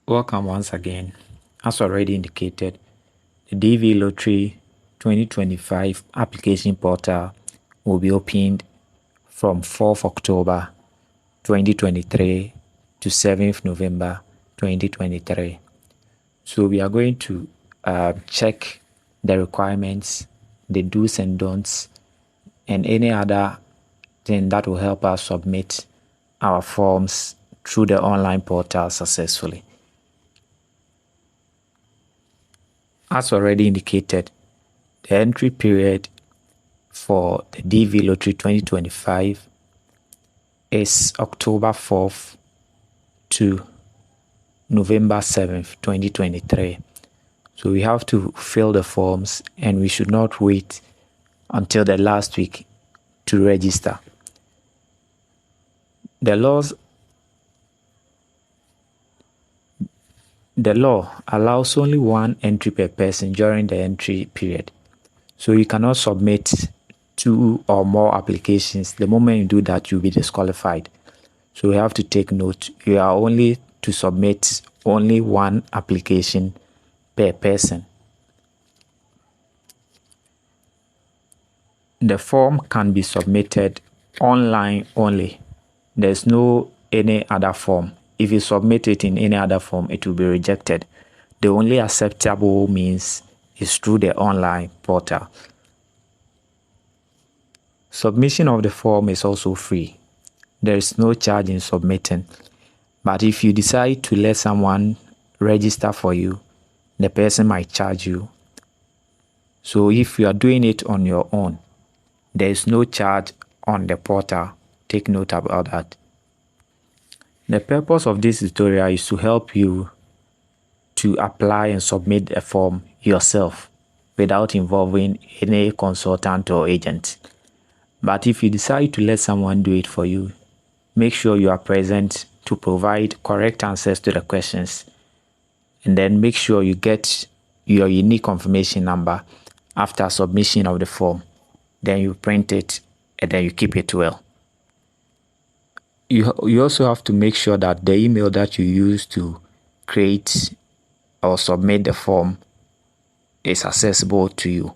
Welcome once again. As already indicated, the DV Lottery 2025 application portal will be opened from 4th October 2023 to 7th November 2023. So we are going to check the requirements, the do's and don'ts, and any other thing that will help us submit our forms through the online portal successfully. As already indicated, the entry period for the DV Lottery 2025 is October 4th to November 7th, 2023. So we have to fill the forms and we should not wait until the last week to register. The law allows only one entry per person during the entry period. So you cannot submit 2 or more applications. The moment you do that, you'll be disqualified. So we have to take note. You are only to submit only one application per person. The form can be submitted online only. There's no any other form. If you submit it in any other form, it will be rejected. The only acceptable means is through the online portal. Submission of the form is also free. There is no charge in submitting. But if you decide to let someone register for you, the person might charge you. So if you are doing it on your own, there is no charge on the portal. Take note about that. The purpose of this tutorial is to help you to apply and submit a form yourself without involving any consultant or agent. But if you decide to let someone do it for you, make sure you are present to provide correct answers to the questions. And then make sure you get your unique confirmation number after submission of the form. Then you print it and then you keep it well. You also have to make sure that the email that you use to create or submit the form is accessible to you.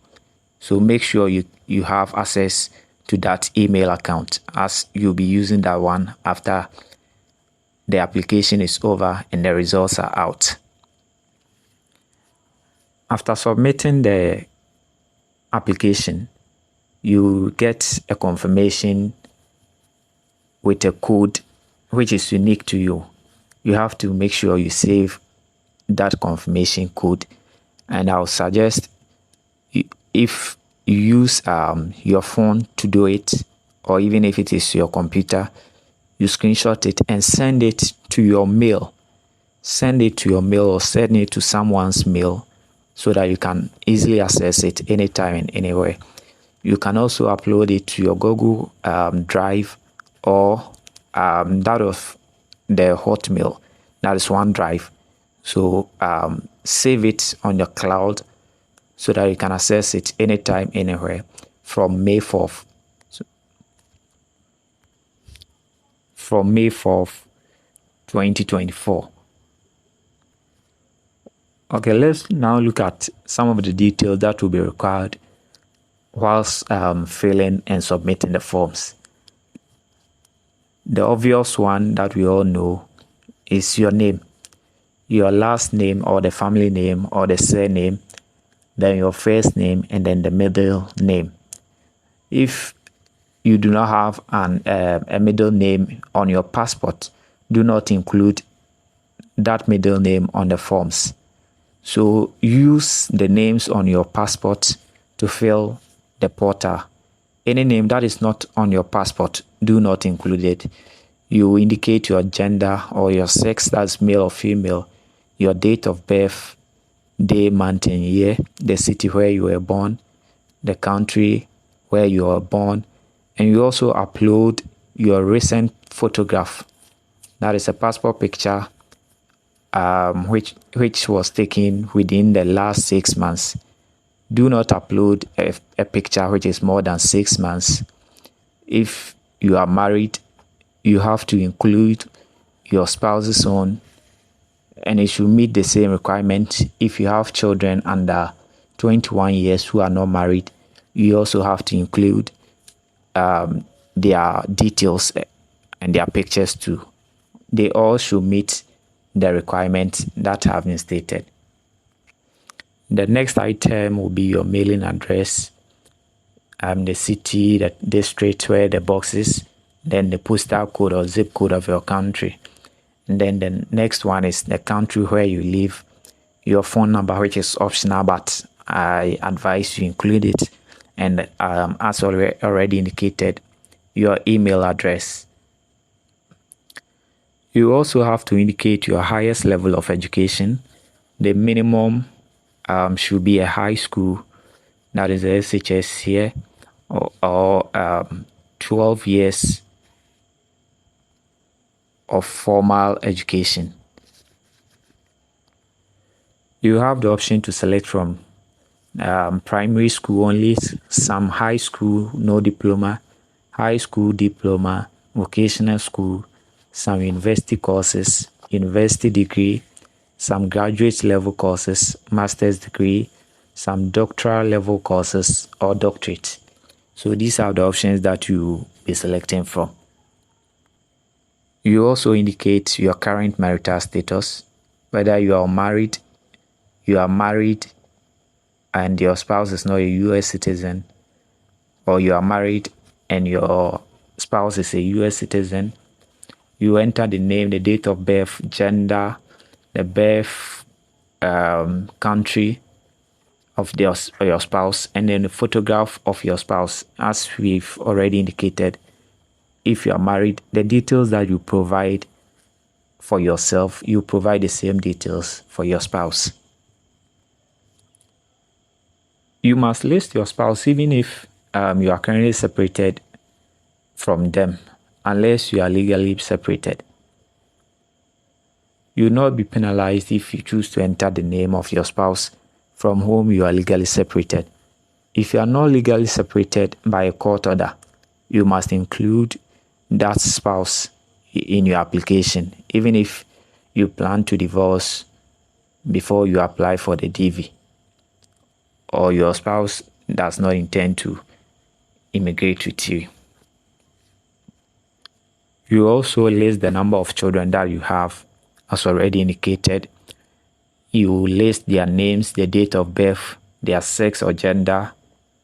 So make sure you have access to that email account, as you'll be using that one after the application is over and the results are out. After submitting the application, you get a confirmation with a code which is unique to you. You have to make sure you save that confirmation code, and I'll suggest if you use your phone to do it, or even if it is your computer, you screenshot it and send it to your mail. Send it to your mail or send it to someone's mail so that you can easily access it anytime and anywhere. You can also upload it to your Google Drive or that of the Hotmail, that is OneDrive. So save it on your cloud so that you can access it anytime, anywhere from May 4th. From May 4th, 2024. Okay, let's now look at some of the details that will be required whilst filling and submitting the forms. The obvious one that we all know is your name. Your last name or the family name or the surname, then your first name, and then the middle name. If you do not have a middle name on your passport, do not include that middle name on the forms. So use the names on your passport to fill the portal. Any name that is not on your passport, do not include it. You indicate your gender or your sex, that's male or female, your date of birth, day, month, and year, the city where you were born, the country where you were born, and you also upload your recent photograph. That is a passport picture which was taken within the last 6 months. Do not upload a picture which is more than 6 months. If you are married, you have to include your spouse's own and it should meet the same requirement. If you have children under 21 years who are not married, you also have to include their details and their pictures too. They all should meet the requirements that have been stated. The next item will be your mailing address, the city, the district where the box is, then the postal code or zip code of your country. And then the next one is the country where you live, your phone number, which is optional, but I advise you include it. And as already indicated, your email address. You also have to indicate your highest level of education. The minimum should be a high school, that is a SHS here, or 12 years of formal education. You have the option to select from primary school only, some high school, no diploma, high school diploma, vocational school, some university courses, university degree, some graduate level courses, master's degree, some doctoral level courses or doctorate. So these are the options that you be selecting from. You also indicate your current marital status, whether you are married and your spouse is not a U.S. citizen, or you are married and your spouse is a U.S. citizen. You enter the name, the date of birth, gender, the birth country of your spouse, and then a photograph of your spouse. As we've already indicated, if you are married, the details that you provide for yourself, you provide the same details for your spouse. You must list your spouse even if you are currently separated from them, unless you are legally separated. You will not be penalized if you choose to enter the name of your spouse from whom you are legally separated. If you are not legally separated by a court order, you must include that spouse in your application, even if you plan to divorce before you apply for the DV, or your spouse does not intend to immigrate with you. You also list the number of children that you have, as already indicated. You list their names, their date of birth, their sex or gender,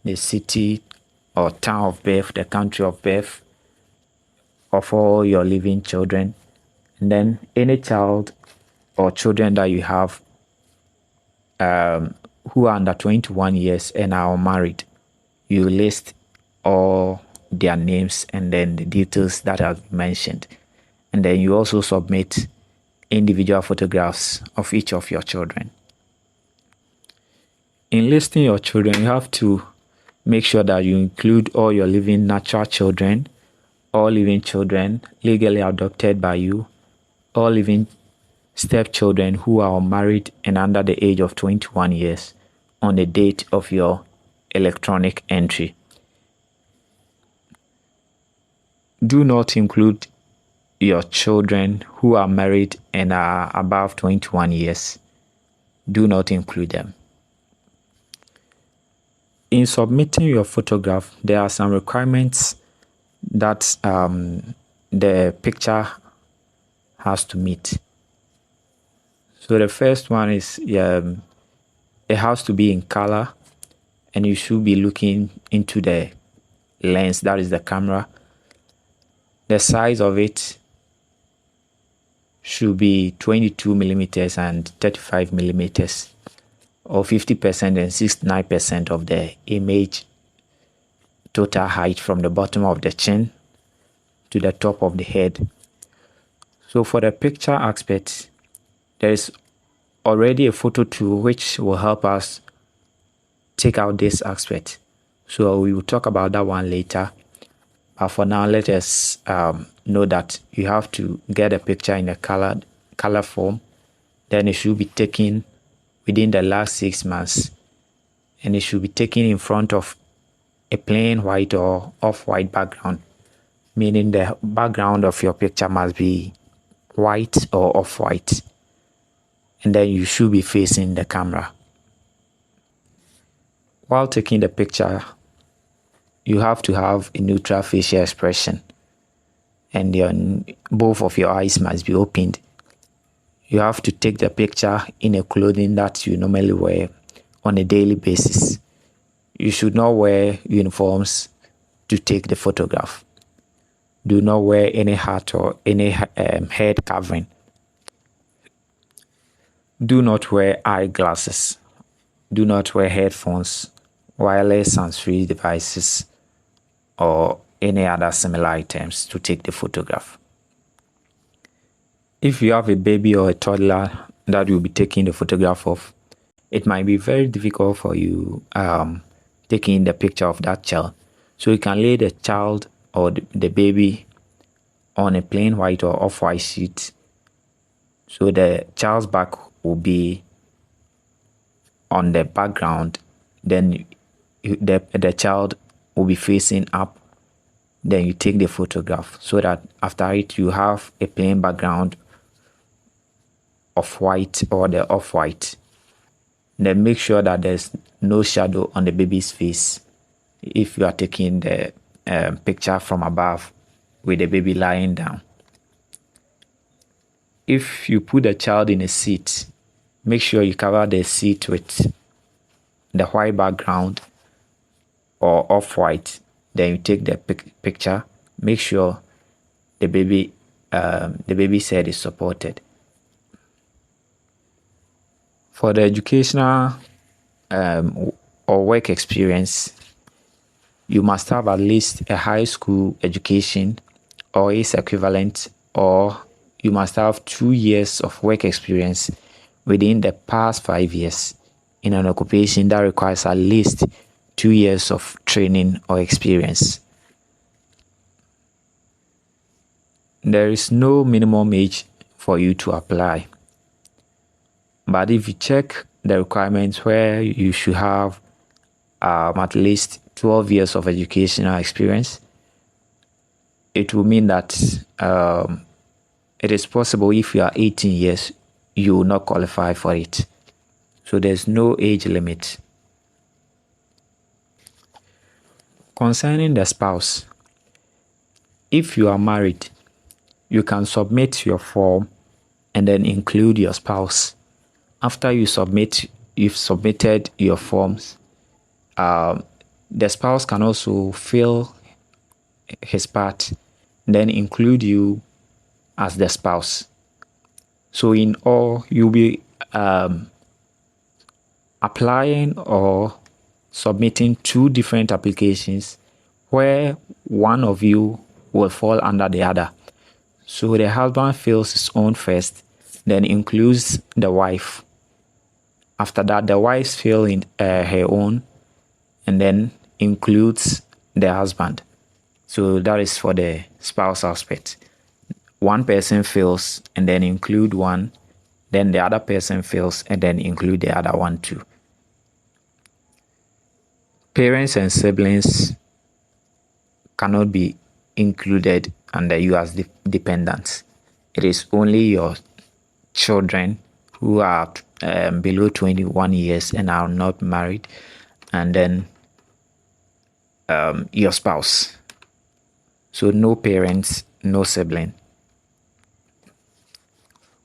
the city or town of birth, the country of birth of all your living children. And then any child or children that you have who are under 21 years and are unmarried, you list all their names and then the details that have been mentioned. And then you also submit individual photographs of each of your children. In listing your children, you have to make sure that you include all your living natural children, all living children legally adopted by you, all living stepchildren who are unmarried and under the age of 21 years on the date of your electronic entry. Do not include your children who are married and are above 21 years. Do not include them. In submitting your photograph, there are some requirements that the picture has to meet. So the first one is it has to be in color, and you should be looking into the lens, that is the camera. The size of it should be 22 millimeters and 35 millimeters, or 50% and 69% of the image total height from the bottom of the chin to the top of the head. So for the picture aspect, there is already a photo tool which will help us take out this aspect. So we will talk about that one later. But for now, let us know that you have to get a picture in a color form. Then it should be taken within the last 6 months. And it should be taken in front of a plain white or off-white background, meaning the background of your picture must be white or off-white. and then you should be facing the camera. While taking the picture, you have to have a neutral facial expression, and both of your eyes must be opened. You have to take the picture in a clothing that you normally wear on a daily basis. You should not wear uniforms to take the photograph. Do not wear any hat or any head covering. Do not wear eyeglasses. Do not wear headphones, wireless hands-free devices, or any other similar items to take the photograph. If you have a baby or a toddler that you'll be taking the photograph of, it might be very difficult for you taking the picture of that child. So you can lay the child or the baby on a plain white or off-white sheet. So the child's back will be on the background. Then the child will be facing up. Then you take the photograph so that after it you have a plain background of white or the off-white. Then make sure that there's no shadow on the baby's face if you are taking the picture from above with the baby lying down. If you put the child in a seat, make sure you cover the seat with the white background or off-white. Then you take the picture. Make sure the baby's head is supported. For the educational or work experience, you must have at least a high school education or its equivalent, or you must have 2 years of work experience within the past 5 years in an occupation that requires at least 2 years of training or experience. There is no minimum age for you to apply. But if you check the requirements where you should have at least 12 years of educational experience, it will mean that it is possible if you are 18 years, you will not qualify for it. So there's no age limit. Concerning the spouse, if you are married, you can submit your form and then include your spouse. After you've submitted your forms, the spouse can also fill his part, then include you as the spouse. So in all, you'll be applying or submitting 2 different applications where one of you will fall under the other. So the husband fills his own first, then includes the wife. After that, the wife fills in her own and then includes the husband. So that is for the spouse aspect. One person fills and then include one, then the other person fills and then include the other one too. Parents and siblings cannot be included under you as dependents. It is only your children who are below 21 years and are not married, and then your spouse. So no parents, no sibling.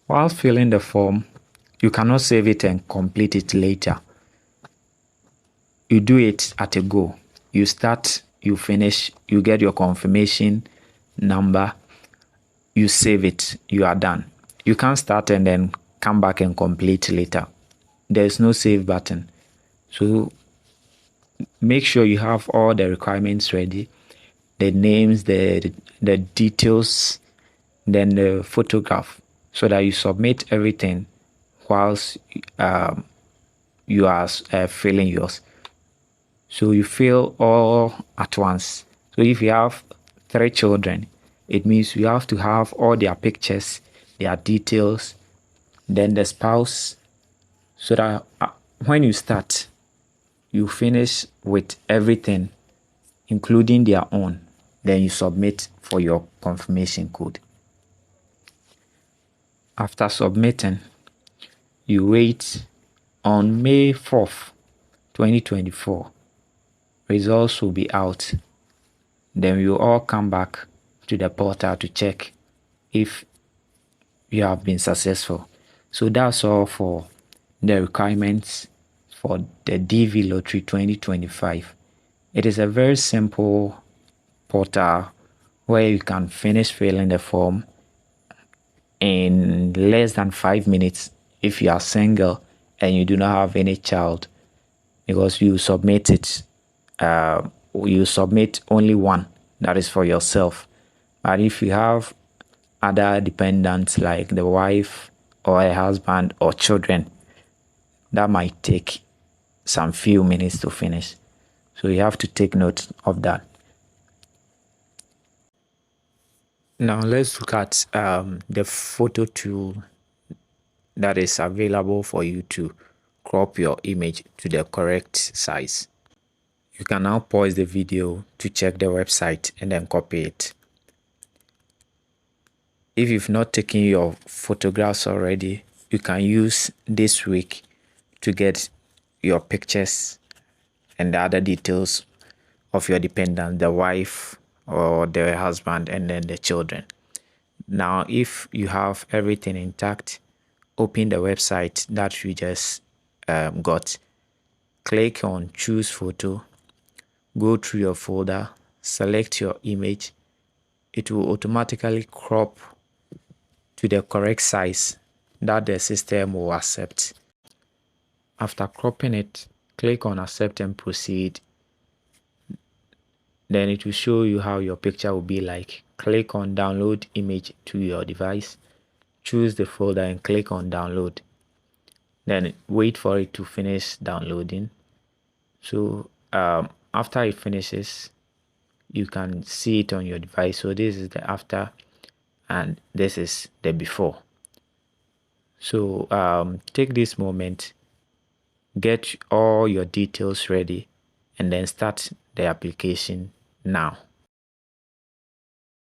While filling the form, you cannot save it and complete it later. You do it at a go. You start, you finish, you get your confirmation number, you save it, you are done. You can't start and then come back and complete later. There's no save button. So make sure you have all the requirements ready, the names, the details, then the photograph, so that you submit everything whilst you are filling yours. So you fill all at once. So if you have 3 children, it means you have to have all their pictures, their details, then the spouse, so that when you start, you finish with everything, including their own. Then you submit for your confirmation code. After submitting, You wait. On May 4th, 2024, results will be out. Then you all come back to the portal to check if you have been successful. So that's all for the requirements for the DV Lottery 2025. It is a very simple portal where you can finish filling the form in less than 5 minutes if you are single and you do not have any child, because you submit it, you submit only one, that is for yourself. But if you have other dependents like the wife or a husband or children, that might take some few minutes to finish. So you have to take note of that. Now let's look at the photo tool that is available for you to crop your image to the correct size. You can now pause the video to check the website and then copy it. If you've not taken your photographs already, you can use this week to get your pictures and the other details of your dependent, the wife or the husband, and then the children. Now, if you have everything intact, open the website that you just got. Click on choose photo, go through your folder, select your image. It will automatically crop to the correct size that the system will accept. After cropping it, click on accept and proceed. Then it will show you how your picture will be like. Click on download image to your device, choose the folder and click on download. Then wait for it to finish downloading. So after it finishes, you can see it on your device. So this is the after and this is the before. So take this moment, get all your details ready, and then start the application now.